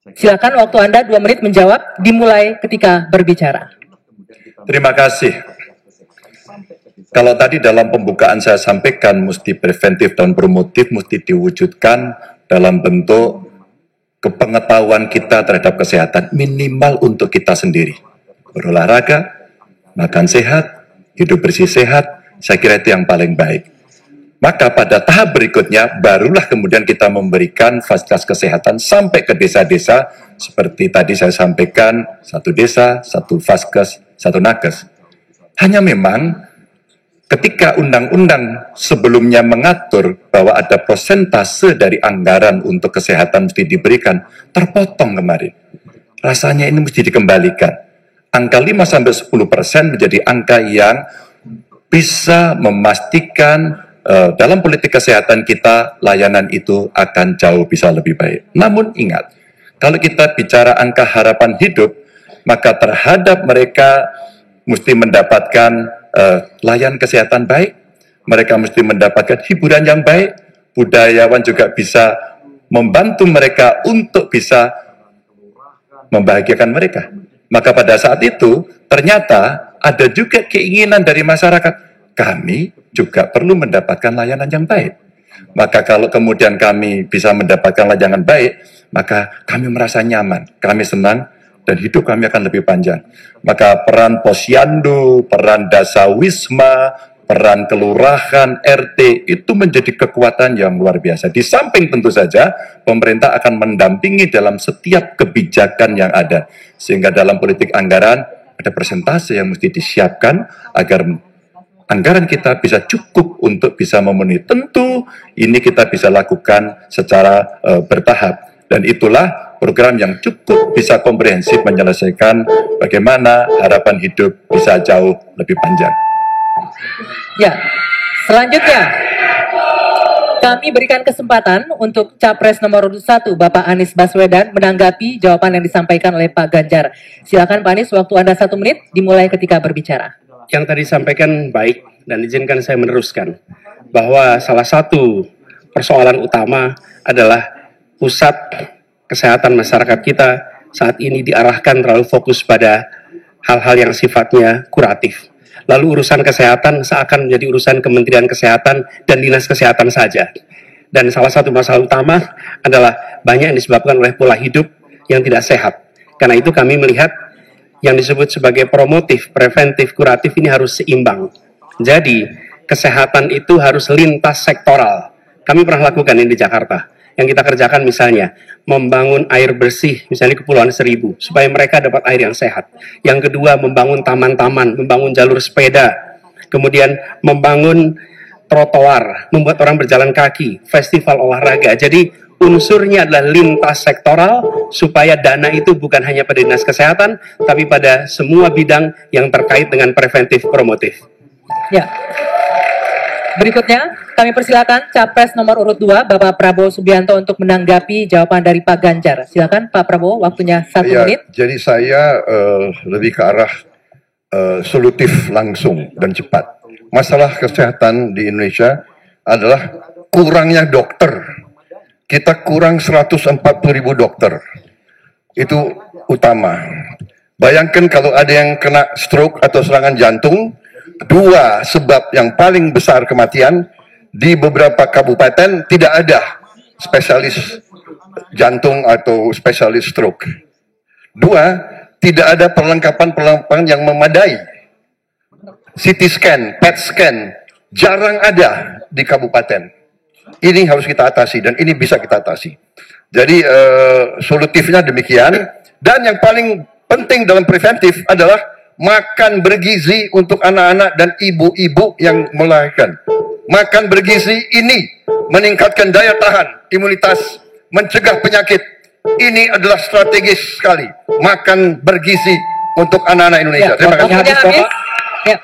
Silakan, waktu Anda 2 menit menjawab, dimulai ketika berbicara. Terima kasih. Kalau tadi dalam pembukaan saya sampaikan mesti preventif dan promotif mesti diwujudkan dalam bentuk kepengetahuan kita terhadap kesehatan minimal untuk kita sendiri. Berolahraga, makan sehat, hidup bersih sehat, saya kira itu yang paling baik. Maka pada tahap berikutnya barulah kemudian kita memberikan fasilitas kesehatan sampai ke desa-desa seperti tadi saya sampaikan, 1 desa, 1 vaskes, 1 nakes. Hanya memang ketika undang-undang sebelumnya mengatur bahwa ada persentase dari anggaran untuk kesehatan mesti diberikan, terpotong kemarin. Rasanya ini mesti dikembalikan. Angka 5-10% menjadi angka yang bisa memastikan dalam politik kesehatan kita, layanan itu akan jauh bisa lebih baik. Namun ingat, kalau kita bicara angka harapan hidup, maka terhadap mereka mesti mendapatkan layanan kesehatan baik, mereka mesti mendapatkan hiburan yang baik, budayawan juga bisa membantu mereka untuk bisa membahagiakan mereka. Maka pada saat itu, ternyata ada juga keinginan dari masyarakat, kami juga perlu mendapatkan layanan yang baik. Maka kalau kemudian kami bisa mendapatkan layanan baik, maka kami merasa nyaman, kami senang, dan hidup kami akan lebih panjang. Maka peran posyandu, peran dasawisma, peran kelurahan, RT, itu menjadi kekuatan yang luar biasa. Di samping tentu saja, pemerintah akan mendampingi dalam setiap kebijakan yang ada. Sehingga dalam politik anggaran, ada persentase yang mesti disiapkan agar anggaran kita bisa cukup untuk bisa memenuhi. Tentu ini kita bisa lakukan secara bertahap. Dan itulah program yang cukup bisa komprehensif menyelesaikan bagaimana harapan hidup bisa jauh lebih panjang. Ya, selanjutnya kami berikan kesempatan untuk Capres nomor 1 Bapak Anies Baswedan menanggapi jawaban yang disampaikan oleh Pak Ganjar. Silakan Pak Anies, waktu Anda 1 menit dimulai ketika berbicara. Yang tadi disampaikan baik, dan izinkan saya meneruskan bahwa salah satu persoalan utama adalah pusat kesehatan masyarakat kita saat ini diarahkan terlalu fokus pada hal-hal yang sifatnya kuratif. Lalu urusan kesehatan seakan menjadi urusan Kementerian Kesehatan dan Dinas Kesehatan saja. Dan salah satu masalah utama adalah banyak yang disebabkan oleh pola hidup yang tidak sehat. Karena itu kami melihat yang disebut sebagai promotif, preventif, kuratif ini harus seimbang. Jadi, kesehatan itu harus lintas sektoral. Kami pernah lakukan ini di Jakarta. Yang kita kerjakan misalnya, membangun air bersih, misalnya di Kepulauan Seribu, supaya mereka dapat air yang sehat. Yang kedua, membangun taman-taman, membangun jalur sepeda, kemudian membangun trotoar, membuat orang berjalan kaki, festival olahraga. Jadi, unsurnya adalah lintas sektoral, supaya dana itu bukan hanya pada dinas kesehatan, tapi pada semua bidang yang terkait dengan preventif promotif. Ya. Berikutnya, kami persilakan Capres nomor urut 2, Bapak Prabowo Subianto untuk menanggapi jawaban dari Pak Ganjar. Silakan Pak Prabowo, waktunya 1 menit. Jadi saya lebih ke arah solutif langsung dan cepat. Masalah kesehatan di Indonesia adalah kurangnya dokter. Kita kurang 140.000 dokter. Itu utama. Bayangkan kalau ada yang kena stroke atau serangan jantung, 2 sebab yang paling besar kematian di beberapa kabupaten tidak ada spesialis jantung atau spesialis stroke. 2, tidak ada perlengkapan yang memadai. CT scan, PET scan, jarang ada di kabupaten. Ini harus kita atasi dan ini bisa kita atasi. Jadi solutifnya demikian. Dan yang paling penting dalam preventif adalah makan bergizi untuk anak-anak dan ibu-ibu yang melahirkan. Makan bergizi ini meningkatkan daya tahan, imunitas, mencegah penyakit. Ini adalah strategis sekali. Makan bergizi untuk anak-anak Indonesia. Terima kasih. Ya.